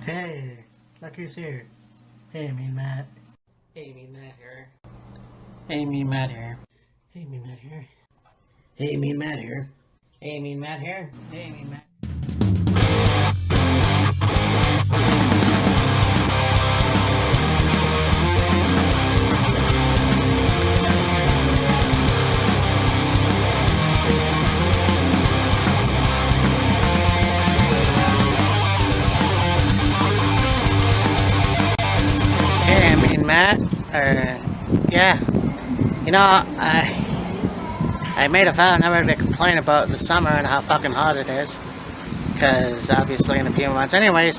Hey, look who's here. Hey, Mean Matt. Hey, Mean Matt here. Hey, Mean Matt here. Hey, Mean Matt here. Hey, Mean Matt here. Hey, Mean Matt here. Hey, Mean Matt. Hey, Mean Matt. Yeah. You know, I made a vow never to complain about the summer and how fucking hot it is. Because obviously in a few months. Anyways,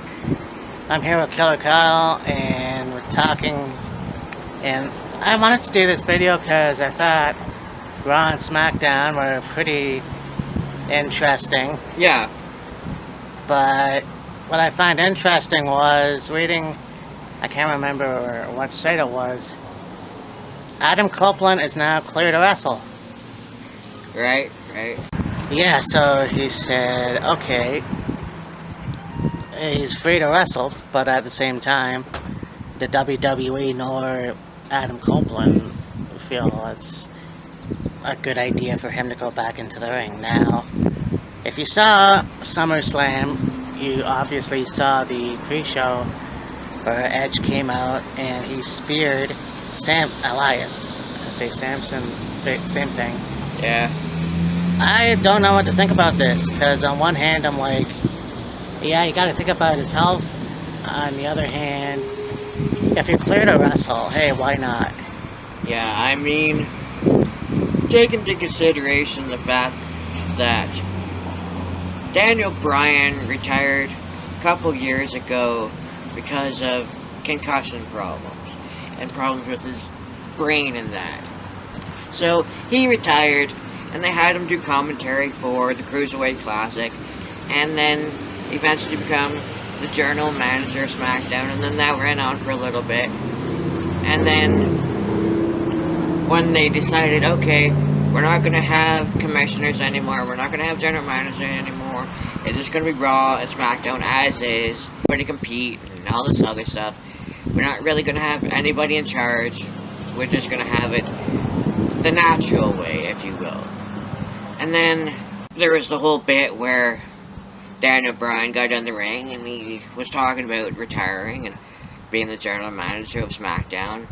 I'm here with Killer Kyle and we're talking. And I wanted to do this video because I thought Raw and SmackDown were pretty interesting. Yeah. But what I find interesting was reading, I can't remember what site it was, Adam Copeland is now clear to wrestle. Right. Yeah, so he said, okay, he's free to wrestle, but at the same time, the WWE nor Adam Copeland feel it's a good idea for him to go back into the ring. Now, if you saw SummerSlam, you obviously saw the pre-show where Edge came out and he speared Sam Elias. I say Samson, same thing. Yeah. I don't know what to think about this, because on one hand I'm like, yeah, you gotta think about his health. On the other hand, if you're clear to wrestle, hey, why not? Yeah, I mean, take into consideration the fact that Daniel Bryan retired a couple years ago because of concussion problems and problems with his brain and that. So he retired, and they had him do commentary for the Cruiserweight Classic, and then eventually become the general manager of SmackDown, and then that ran on for a little bit. And then when they decided, okay, we're not going to have commissioners anymore, we're not going to have general manager anymore, it's just going to be Raw and SmackDown as is, we're going to compete and all this other stuff. We're not really going to have anybody in charge, we're just going to have it the natural way, if you will. And then there was the whole bit where Daniel Bryan got in the ring and he was talking about retiring and being the general manager of SmackDown.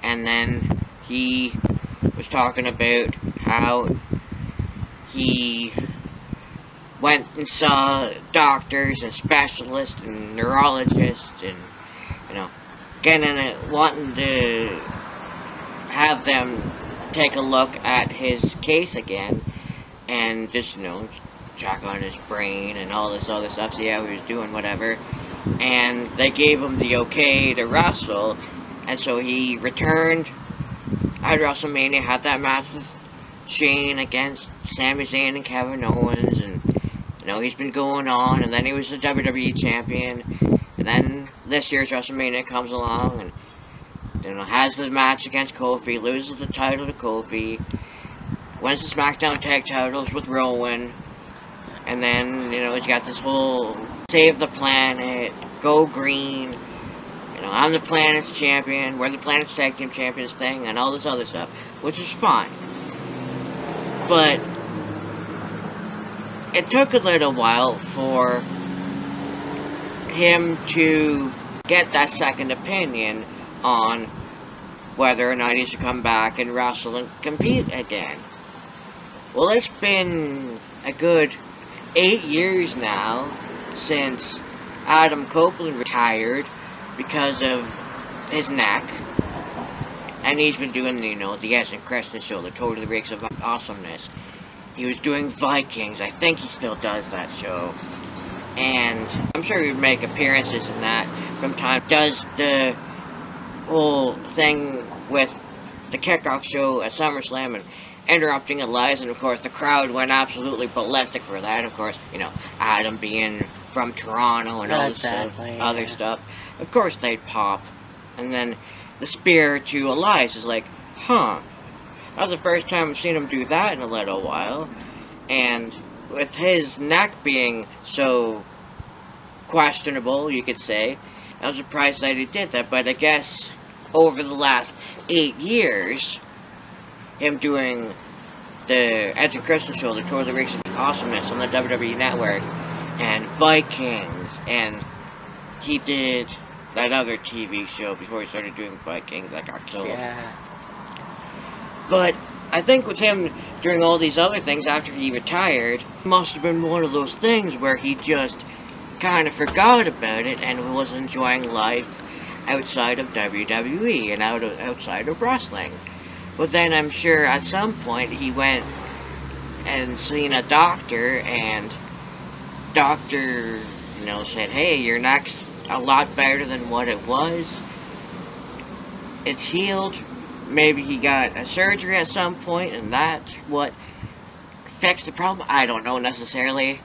And then he was talking about how he went and saw doctors and specialists and neurologists and, wanting to have them take a look at his case again and just, check on his brain and all this other stuff, see how he was doing, whatever. And they gave him the okay to wrestle, and so he returned at WrestleMania, had that match with Shane against Sami Zayn and Kevin Owens, and, he's been going on, and then he was the WWE champion, and then this year's WrestleMania comes along, and, has the match against Kofi, loses the title to Kofi, wins the SmackDown tag titles with Rowan, and then, he's got this whole save the planet, go green, I'm the planet's champion, we're the planet's tag team champions thing, and all this other stuff, which is fine. But it took a little while for him to get that second opinion on whether or not he should come back and wrestle and compete again. Well, it's been a good 8 years now since Adam Copeland retired because of his neck, and he's been doing the Edge and Christian show, the Totally Reeks of Awesomeness. He was doing Vikings, I think he still does that show, and I'm sure he would make appearances in that from time. Does the whole thing with the kickoff show at SummerSlam and interrupting Elias, and of course the crowd went absolutely ballistic for that. Of course, Adam being from Toronto and all this other stuff, of course they'd pop. And then the spear to Elias is like, that was the first time I've seen him do that in a little while. And with his neck being so questionable, you could say. I was surprised that he did that, but I guess over the last 8 years, him doing the Edge and Christian show, the Tour of the Weeks of Awesomeness on the WWE Network, and Vikings, and he did that other TV show before he started doing Vikings that got killed. Yeah. But I think with him doing all these other things after he retired, it must have been one of those things where he just kind of forgot about it and was enjoying life outside of WWE and outside of wrestling. But then I'm sure at some point he went and seen a doctor, and doctor, said, hey, your neck's a lot better than what it was. It's healed. Maybe he got a surgery at some point, and that's what fixed the problem. I don't know necessarily,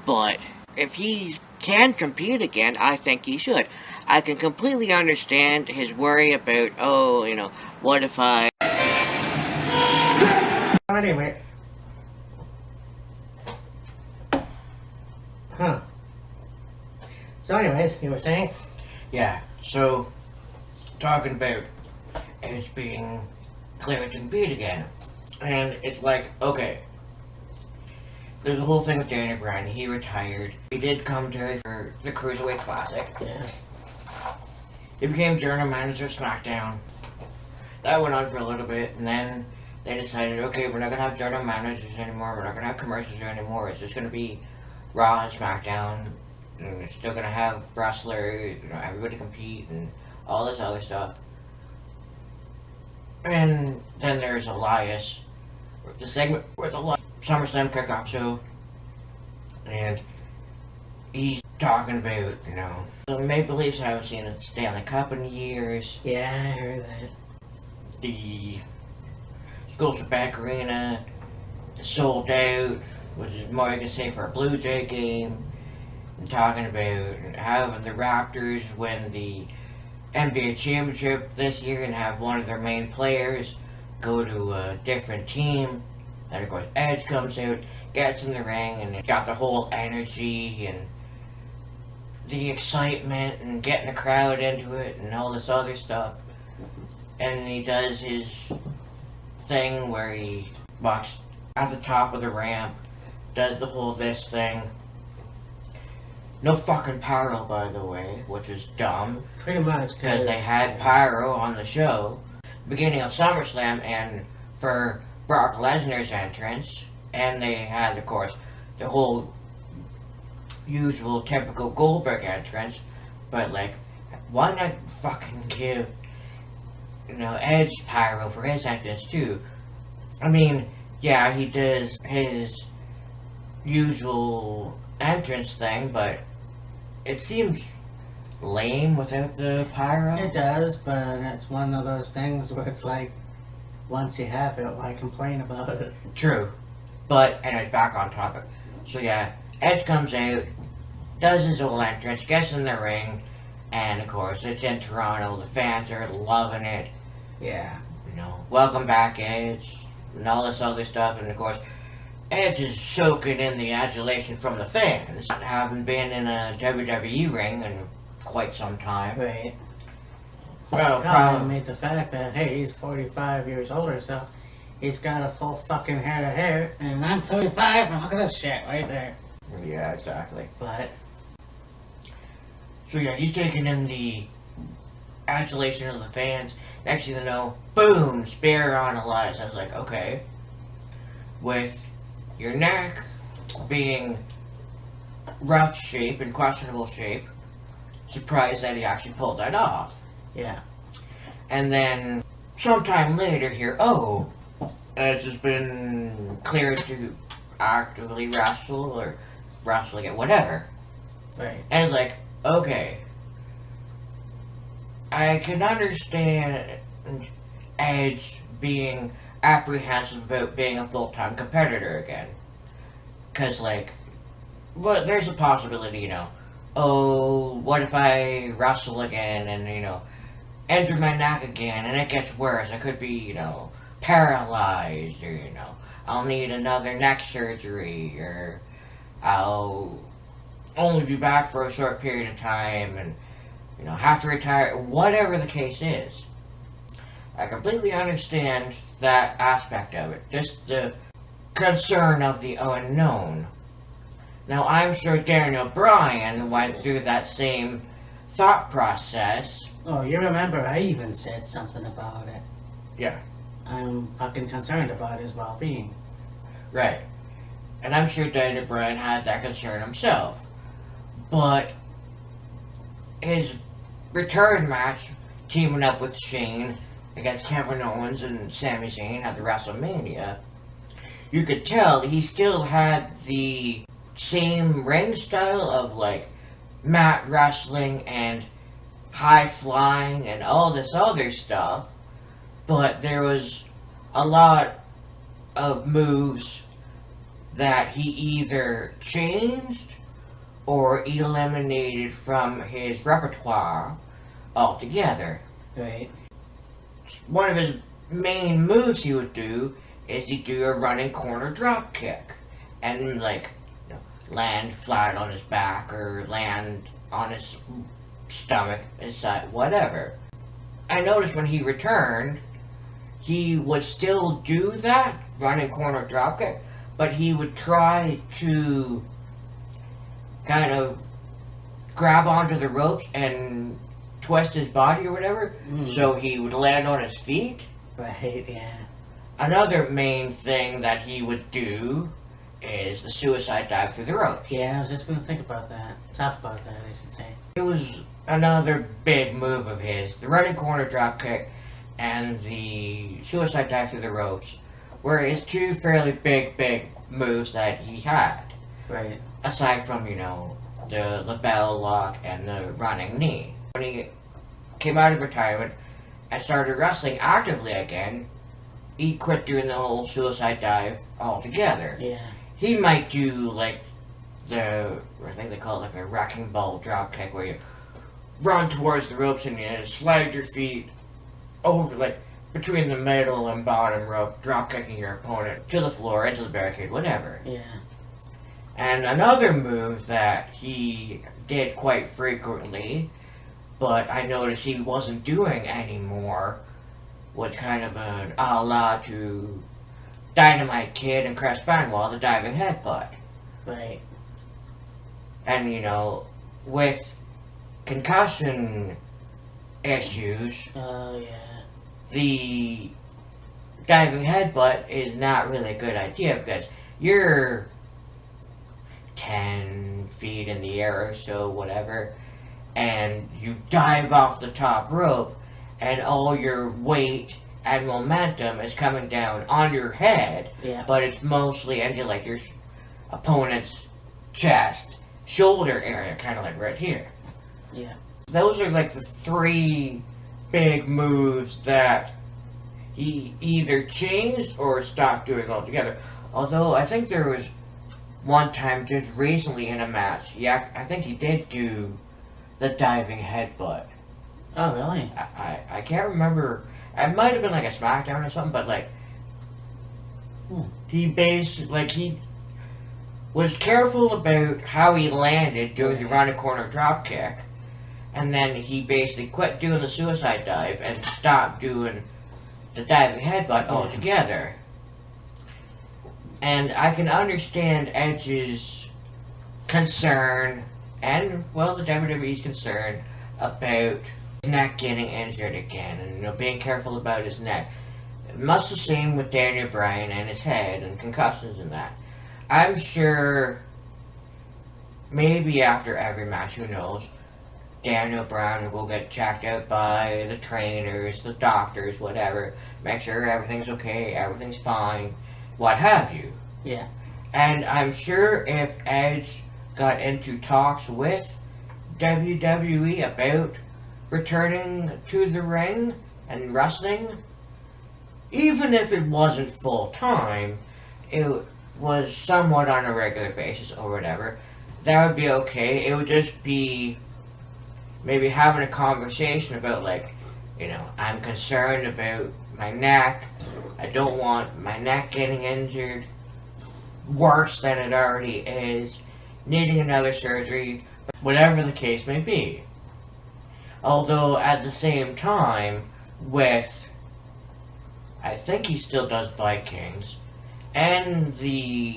but if he can compete again, I think he should. I can completely understand his worry about, what if I... Anyway. Huh. So anyways, you were saying? Yeah, so, talking about Edge being cleared to compete again. And it's like, okay, there's a whole thing with Daniel Bryan. He retired. He did commentary for the Cruiserweight Classic. Yeah. He became general manager of SmackDown. That went on for a little bit, and then they decided, okay, we're not going to have general managers anymore, we're not going to have commercials anymore, it's just going to be Raw and SmackDown, and it's still going to have wrestlers, everybody compete, and all this other stuff. And then there's Elias, the segment with Elias, SummerSlam kickoff show, and he's talking about, the Maple Leafs haven't seen a Stanley Cup in years. Yeah, I heard that. The Scotiabank Arena is sold out, which is more you can say for a Blue Jay game. And talking about having the Raptors win the NBA championship this year and have one of their main players go to a different team. And of course Edge comes out, gets in the ring, and it's got the whole energy and the excitement and getting the crowd into it and all this other stuff. And he does his thing where he walks at the top of the ramp, does the whole this thing. No fucking pyro, by the way, which is dumb. Pretty much. Because they had pyro on the show, beginning of SummerSlam, and for Brock Lesnar's entrance. And they had, of course, the whole usual typical Goldberg entrance. But, why not fucking give, Edge pyro for his entrance, too? I mean, yeah, he does his usual entrance thing, but it seems lame without the pyro. It does, but it's one of those things where it's like, once you have it, why complain about it? True. But, anyways, back on topic. So yeah, Edge comes out, does his whole entrance, gets in the ring, and of course, it's in Toronto, the fans are loving it. Yeah. Welcome back, Edge, and all this other stuff, and of course, Edge is soaking in the adulation from the fans, not having been in a WWE ring in quite some time. Right. Well, I made the fact that, hey, he's 45 years older, so he's got a full fucking head of hair, and I'm 35, and look at this shit right there. yeah, exactly. But, So yeah, he's taking in the adulation of the fans. Next thing you know, boom, spear on Elias. I was like, okay. With your neck being rough shape and questionable shape, surprised that he actually pulled that off. yeah. And then, sometime later here, Edge has been cleared to actively wrestle or wrestle again, whatever. Right. And it's like, okay, I can understand Edge being apprehensive about being a full-time competitor again. Because, well, there's a possibility, what if I wrestle again and, injure my neck again and it gets worse? I could be, paralyzed, or, I'll need another neck surgery, or I'll only be back for a short period of time and, have to retire, whatever the case is. I completely understand that aspect of it. Just the concern of the unknown. Now, I'm sure Daniel Bryan went through that same thought process. Oh, you remember I even said something about it. Yeah. I'm fucking concerned about his well-being. Right. And I'm sure Daniel Bryan had that concern himself. But his return match, teaming up with Shane against Kevin Owens and Sami Zayn at the WrestleMania, you could tell he still had the same ring style of like mat wrestling and high flying and all this other stuff, but there was a lot of moves that he either changed or eliminated from his repertoire altogether. Right. One of his main moves he would do is he'd do a running corner drop kick and like land flat on his back or land on his stomach, his side, whatever. I noticed when he returned, he would still do that running corner drop kick, but he would try to kind of grab onto the ropes and twist his body or whatever, so he would land on his feet. Right, yeah. Another main thing that he would do is the suicide dive through the ropes. Yeah, I was just gonna think about that. Talk about that, I should say. It was another big move of his. The running corner drop kick and the suicide dive through the ropes were his two fairly big moves that he had. Right. Aside from, the lapel lock and the running knee. When he came out of retirement and started wrestling actively again, he quit doing the whole suicide dive altogether. Yeah. He might do like I think they call it like a wrecking ball drop kick, where you run towards the ropes and you slide your feet over, like between the middle and bottom rope, drop kicking your opponent to the floor, into the barricade, whatever. Yeah. And another move that he did quite frequently, but I noticed he wasn't doing anymore, was kind of an a la to Dynamite Kid and Chris Benoit, the diving headbutt. Right. And, with concussion issues, Oh, yeah. the diving headbutt is not really a good idea because you're 10 feet in the air or so, whatever, and you dive off the top rope, and all your weight and momentum is coming down on your head, Yeah. but it's mostly into like your opponent's chest, shoulder area, kind of like right here. Yeah. Those are like the three big moves that he either changed or stopped doing altogether. Although I think there was one time just recently in a match, I think he did do the diving headbutt. Oh, really? I can't remember. It might have been like a SmackDown or something, but like he was careful about how he landed doing the running corner drop kick, and then he basically quit doing the suicide dive and stopped doing the diving headbutt altogether. And I can understand Edge's concern, and, well, the WWE's concern about his neck getting injured again, and, being careful about his neck. Much the same with Daniel Bryan and his head, and concussions and that. I'm sure, maybe after every match, who knows, Daniel Bryan will get checked out by the trainers, the doctors, whatever, make sure everything's okay, everything's fine, what have you. Yeah. And I'm sure if Edge got into talks with WWE about returning to the ring and wrestling, even if it wasn't full time, it was somewhat on a regular basis or whatever, that would be okay. It would just be maybe having a conversation about, like, I'm concerned about my neck. I don't want my neck getting injured worse than it already is. needing another surgery, whatever the case may be. Although at the same time, with, I think he still does Vikings, and the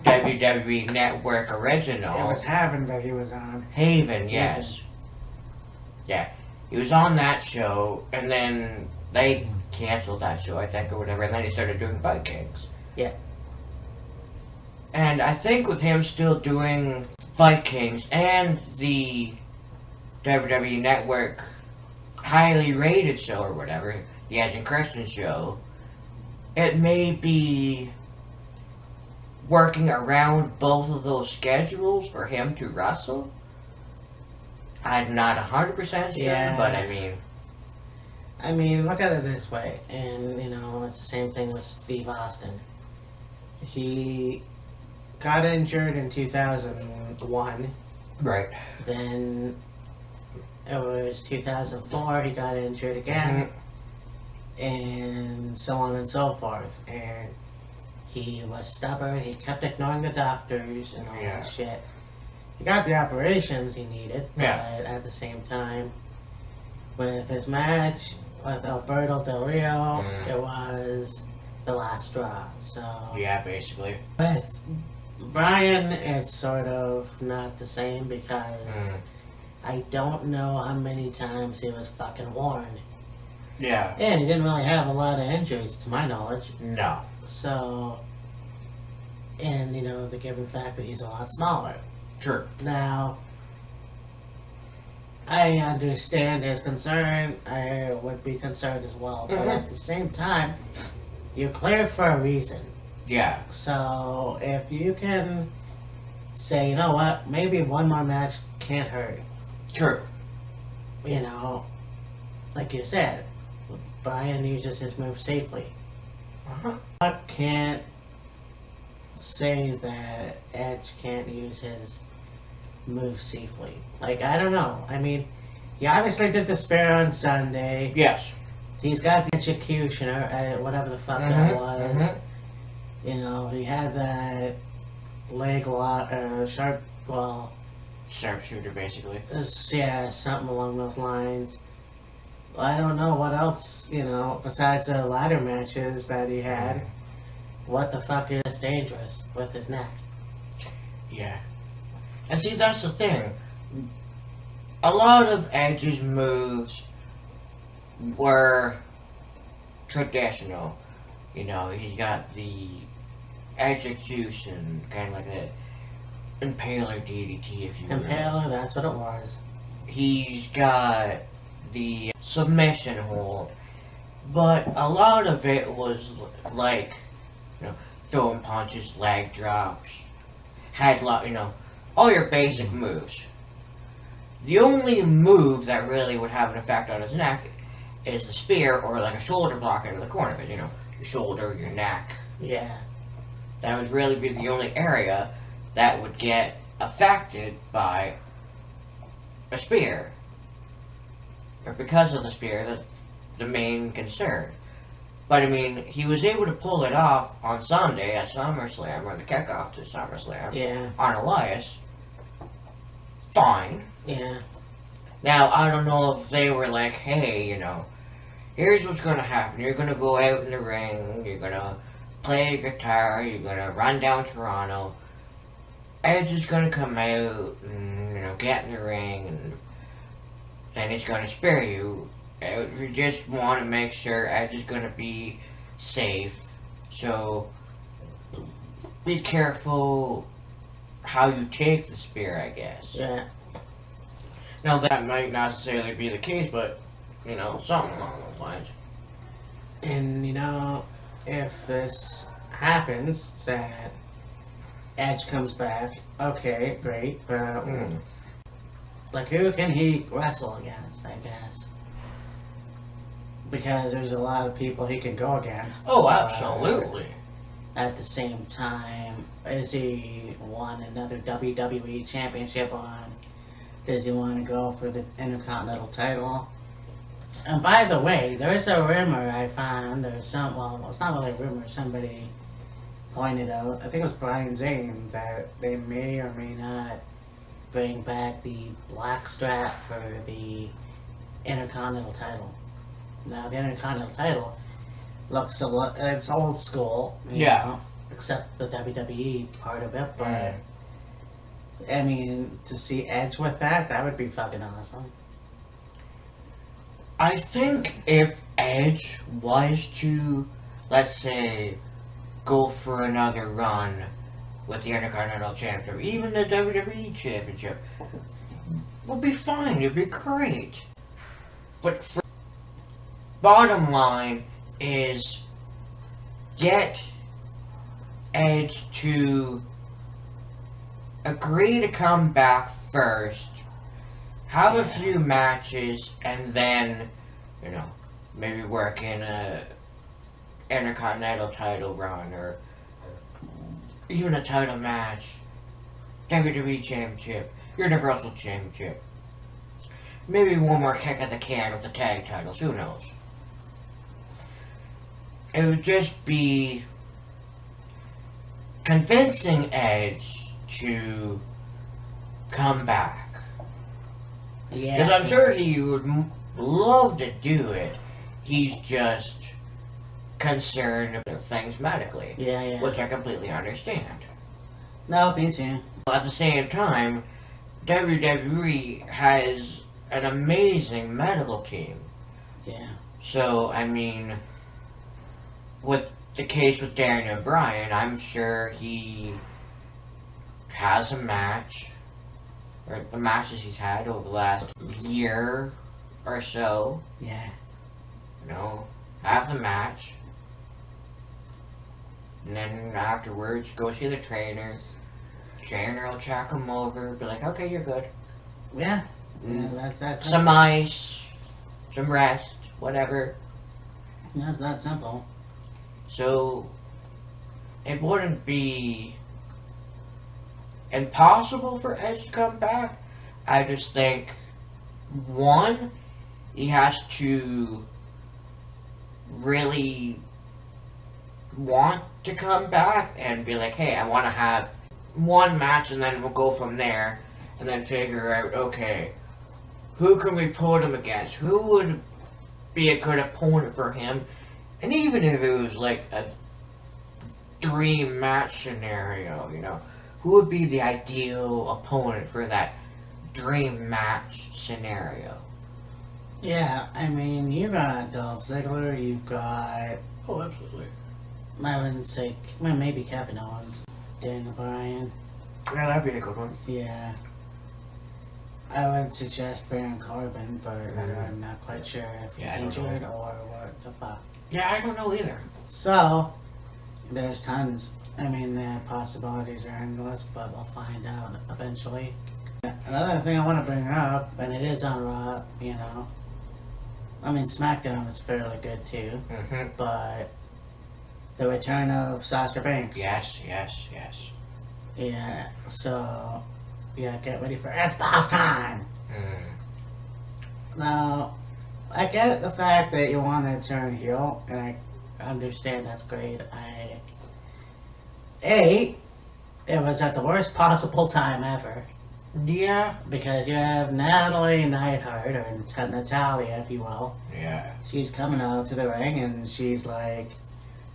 WWE Network original. It was Haven that he was on. Haven, yes. Yeah. He was on that show, and then they canceled that show, I think, or whatever, and then he started doing Vikings. Yeah. And I think with him still doing Vikings and the WWE Network highly rated show or whatever, the Edge and Christian show, it may be working around both of those schedules for him to wrestle. I'm not 100% sure, Yeah. but I mean, look at it this way, and you know, it's the same thing with Steve Austin. He got injured in 2001, right. then it was 2004, he got injured again, and so on and so forth. And he was stubborn, he kept ignoring the doctors and all Yeah. that shit. He got the operations he needed, Yeah. but at the same time, with his match with Alberto Del Rio, it was the last straw. So Yeah, basically. with Brian, it's sort of not the same because I don't know how many times he was fucking warned. Yeah. And he didn't really have a lot of injuries to my knowledge. No. So, and you know, the given fact that he's a lot smaller. True. Now, I understand his concern. I would be concerned as well. But at the same time, you're cleared for a reason. Yeah. So, if you can say, you know what, maybe one more match can't hurt. True. You know, like you said, Brian uses his move safely. I can't say that Edge can't use his move safely. Like, I don't know. I mean, he obviously did the spear on Sunday. Yes. He's got the executioner, whatever the fuck that was. You know, he had that leg lock, sharp, well, Sharpshooter, basically. yeah, something along those lines. I don't know what else, you know, besides the ladder matches that he had. What the fuck is dangerous with his neck? Yeah. And see, that's the thing. A lot of Edge's moves were traditional. You know, he's got the execution, kind of like an impaler DDT, if you will. Impaler, that's what it was. He's got the submission hold, but a lot of it was like, you know, throwing punches, leg drops, headlock, you know, all your basic moves. The only move that really would have an effect on his neck is the spear or like a shoulder block into the corner of it, you know, your shoulder, your neck. Yeah. That would really be the only area that would get affected by a spear. Or because of the spear, that's the main concern. But I mean, he was able to pull it off on Sunday at SummerSlam, or the kickoff to SummerSlam, Yeah. on Elias. Fine. Yeah. Now, I don't know if they were like, hey, you know, here's what's gonna happen. You're gonna go out in the ring, you're gonna play a guitar, you're gonna run down Toronto. Edge is gonna come out and, you know, get in the ring, and then he's gonna spear you. We just want to make sure Edge is gonna be safe. So, be careful how you take the spear, I guess. Yeah. Now, that might not necessarily be the case, but, you know, something along those lines. And, you know, if this happens, that Edge comes back, okay, great, but, like, who can he wrestle against, I guess? Because there's a lot of people he could go against. Oh, absolutely. At the same time, is he won another WWE Championship on? Does he want to go for the Intercontinental title? And by the way, there's a rumor I found, or some, well, it's not really a rumor, somebody pointed out, I think it was Brian Zane, that they may or may not bring back the black strap for the Intercontinental title. Now, the Intercontinental title looks a lot, it's old school, you Yeah. know, except the WWE part of it, but I mean, to see Edge with that would be fucking awesome. I think if Edge was to, let's say, go for another run with the Intercontinental Championship, or even the WWE Championship, would be fine. It'd be great. But bottom line is get Edge to agree to come back first, have a few matches, and then, you know, maybe work in a Intercontinental title run, or even a title match, WWE Championship, Universal Championship. Maybe one more kick at the can with the tag titles, who knows? It would just be convincing Edge to come back. Yeah. Because I'm sure he would love to do it. He's just concerned about things medically, Yeah, yeah. which I completely understand. No, me too. At the same time, WWE has an amazing medical team. Yeah. So, I mean, with the case with Daniel Bryan, I'm sure he has a match, or the matches he's had over the last year or so, Yeah. you know, have the match, and then afterwards go see the trainer. Trainer will check him over, be like, okay, you're good. Yeah. Yeah, that's Some ice, some rest, whatever. That's that simple. So, it wouldn't be impossible for Edge to come back. I just think, one, he has to really want to come back and be like, hey, I want to have one match and then we'll go from there and then figure out, okay, who can we put him against? Who would be a good opponent for him? And even if it was like a dream match scenario, you know, who would be the ideal opponent for that dream match scenario? Yeah, I mean, you've got Dolph Ziggler, you've got, Oh, absolutely. I wouldn't say, well, maybe Kevin Owens, Daniel Bryan. Yeah, that'd be a good one. Yeah. I would suggest Baron Corbin, but I'm not quite sure if he's Yeah, I don't injured or what the fuck. Yeah, I don't know either. So, there's tons. I mean, the possibilities are endless, but we'll find out eventually. Another thing I want to bring up, and it is on Raw, you know. I mean, SmackDown is fairly good too, Mm-hmm. but the return of Sasha Banks. Yes, yes, yes. Yeah, so, yeah, get ready for It's Boss Time! Mm. Now, I get the fact that you want to turn heel, and I understand that's great. It was at the worst possible time ever, Yeah. because you have Natalie Neidhart, or Natalia, if you will. Yeah. She's coming out to the ring, and she's like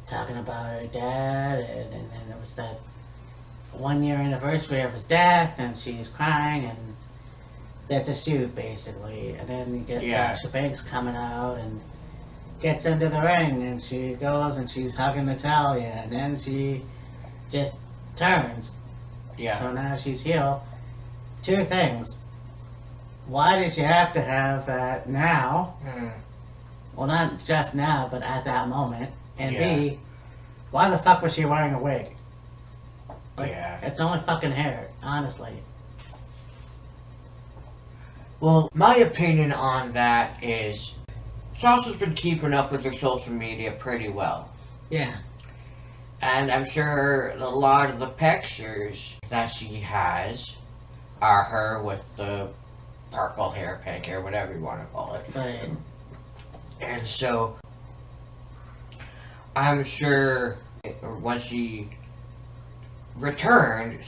talking about her dad, and then it was that 1 year anniversary of his death, and she's crying, and that's a shoot basically. And then you get Yeah. Sasha Banks coming out and gets into the ring, and she goes and she's hugging Natalia, and then she just turns. Yeah. So now she's heel. Two things. Why did you have to have that now? Mm. Well, not just now, but at that moment. And Yeah. B, why the fuck was she wearing a wig? Like, Yeah. it's only fucking hair, honestly. Well, my opinion on that is Sasha's been keeping up with her social media pretty well. Yeah. And I'm sure a lot of the pictures that she has are her with the purple hair, pink hair, whatever you want to call it. But, And so, I'm sure once she returned,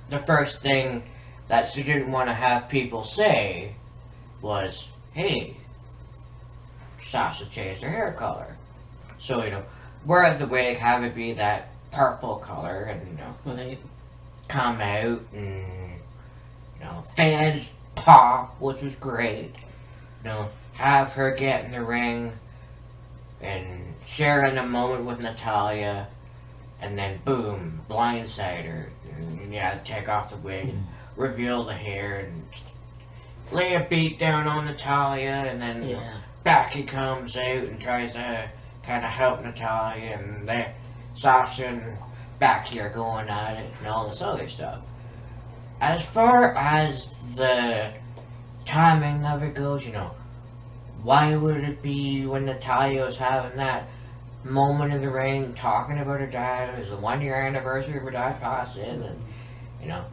the first thing that she didn't want to have people say was, hey, Sasha changed her hair color. So, wear the wig, have it be that purple color, and, Right. come out and, fans pop, which was great. Have her get in the ring and share in a moment with Natalia, and then boom, blindside her. And take off the wig and reveal the hair and lay a beat down on Natalia, and then Yeah. Becky comes out and tries to kind of help Natalia, and Sasha and Becky are going at it and all this other stuff. As far as the timing of it goes, why would it be when Natalia was having that moment in the ring talking about her dad? It was the 1 year anniversary of her dad passing, and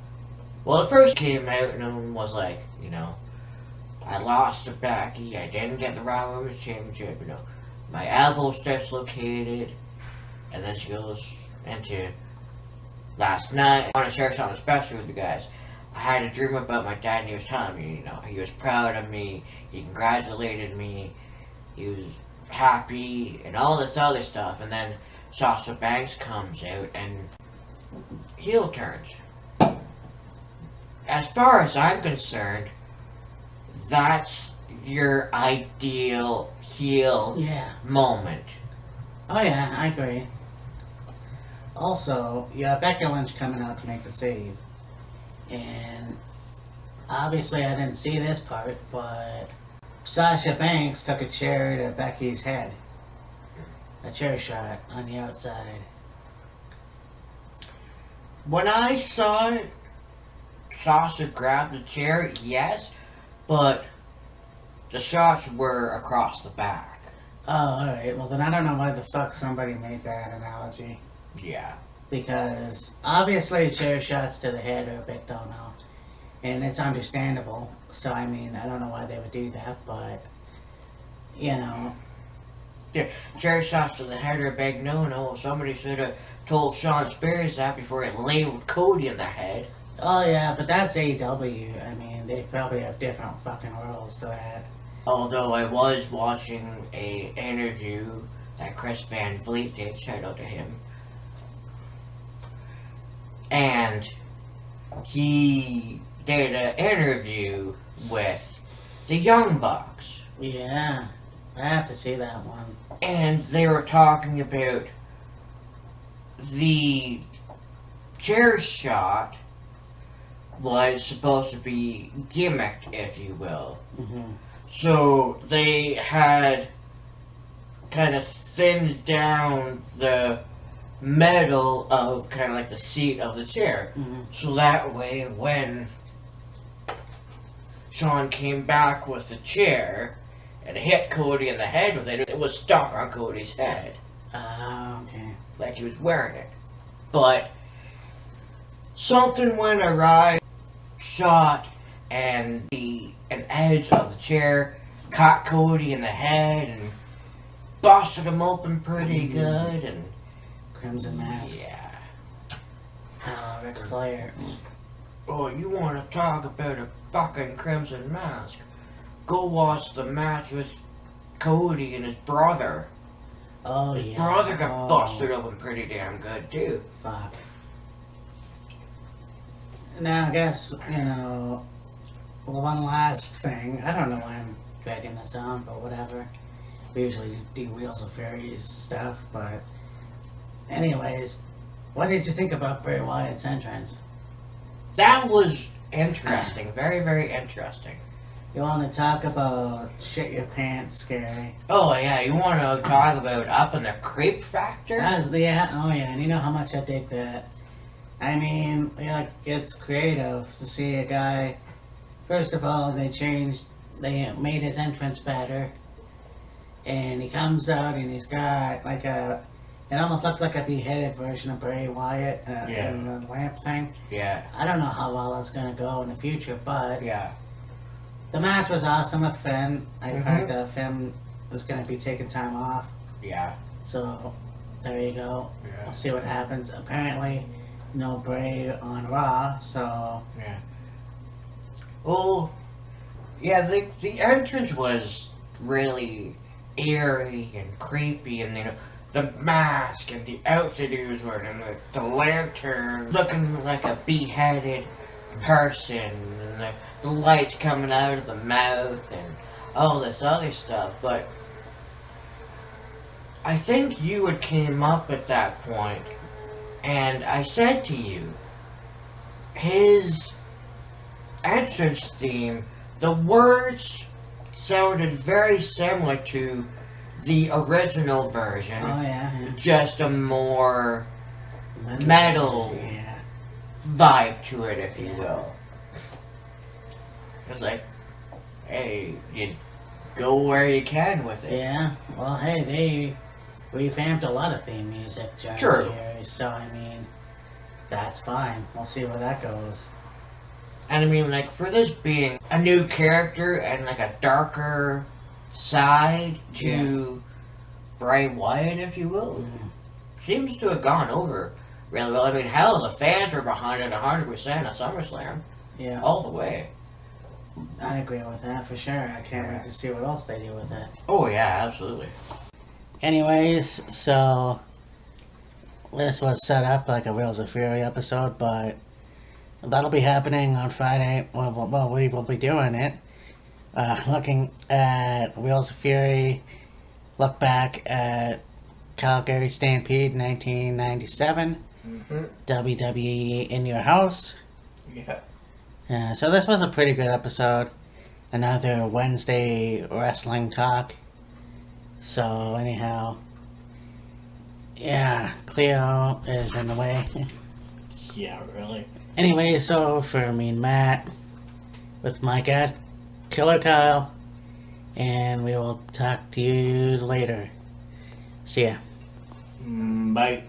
well, it first came out and was like, I lost to Becky, I didn't get the Raw Women's Championship, my elbow's dislocated, and then she goes into last night. I want to share something special with you guys. I had a dream about my dad, and he was telling me, he was proud of me, he congratulated me, he was happy, and all this other stuff. And then Sasha Banks comes out and heel turns. As far as I'm concerned, that's your ideal heel Yeah. moment. Oh yeah, I agree. Also, you have Becky Lynch coming out to make the save. And obviously I didn't see this part, but Sasha Banks took a chair to Becky's head. A chair shot on the outside. When I saw it, Sasha grabbed the chair, yes, but the shots were across the back. Oh, alright. Well, then I don't know why the fuck somebody made that analogy. Yeah. Because obviously chair shots to the head are a big no-no. And it's understandable. So, I mean, I don't know why they would do that, but, Yeah, chair shots to the head are a big no-no. Somebody should have told Sean Spears that before he labeled Cody in the head. Oh yeah, but that's AEW. I mean, they probably have different fucking rules to that. Although I was watching a interview that Chris Van Vliet did, shout out to him. And he did an interview with the Young Bucks. Yeah, I have to see that one. And they were talking about the chair shot was supposed to be gimmicked, if you will. Hmm. So they had kind of thinned down the metal of kind of like the seat of the chair. Hmm. So that way when Sean came back with the chair and hit Cody in the head with it, it was stuck on Cody's head. Okay. Like he was wearing it. But something went awry, shot, and an edge of the chair caught Cody in the head and busted him open pretty good. And Crimson Mask. yeah. Ric Flair. Oh, you want to talk about a fucking Crimson Mask? Go watch the match with Cody and his brother. Oh His yeah. brother got Oh, busted open pretty damn good too. Fuck. Now I guess, one last thing. I don't know why I'm dragging this on, but whatever. We usually do Wheels of Fury stuff, but anyways, what did you think about Bray Wyatt's entrance? That was interesting. Very, very interesting. You want to talk about shit your pants scary? Oh yeah, you want to talk about up in the creep factor? Oh yeah, and you know how much I dig that. I mean, it's creative to see a guy. First of all, they made his entrance better, and he comes out and he's got it almost looks like a beheaded version of Bray Wyatt Yeah. in the lamp thing. Yeah, I don't know how well it's gonna go in the future, but yeah, the match was awesome with Finn. I Mhm. heard that Finn was gonna be taking time off. yeah, So, there you go. yeah. We'll see what happens. Apparently, no Bray on Raw, so Yeah. Well, yeah, the entrance was really eerie and creepy, and the mask and the outfit he was wearing, and the lantern looking like a beheaded person, and the lights coming out of the mouth, and all this other stuff. But I think you had came up at that point, and I said to you, his entrance theme, the words sounded very similar to the original version, oh yeah, just a more yeah. metal Yeah. vibe to it, if you Yeah. will. It's like, hey, you go where you can with it. Yeah. Well, hey, they revamped a lot of theme music during True. the years, so I mean, that's fine. We'll see where that goes. And I mean, like, for this being a new character and like a darker side to Bray Wyatt, if you will, seems to have gone over really well. I mean, hell, the fans were behind it 100% at SummerSlam, Yeah, all the way. I agree with that for sure. I can't wait to see what else they do with it. Oh yeah, absolutely. Anyways, so this was set up like a Wheels of Fury episode, but that'll be happening on Friday. Well, we will be doing it. Looking at Wheels of Fury, look back at Calgary Stampede 1997, WWE in Your House. Yeah. So this was a pretty good episode. Another Wednesday wrestling talk. So anyhow, yeah, Cleo is in the way. Yeah, really. Anyway, so for me and Matt, with my guest, Killer Kyle, and we will talk to you later. See ya. Bye.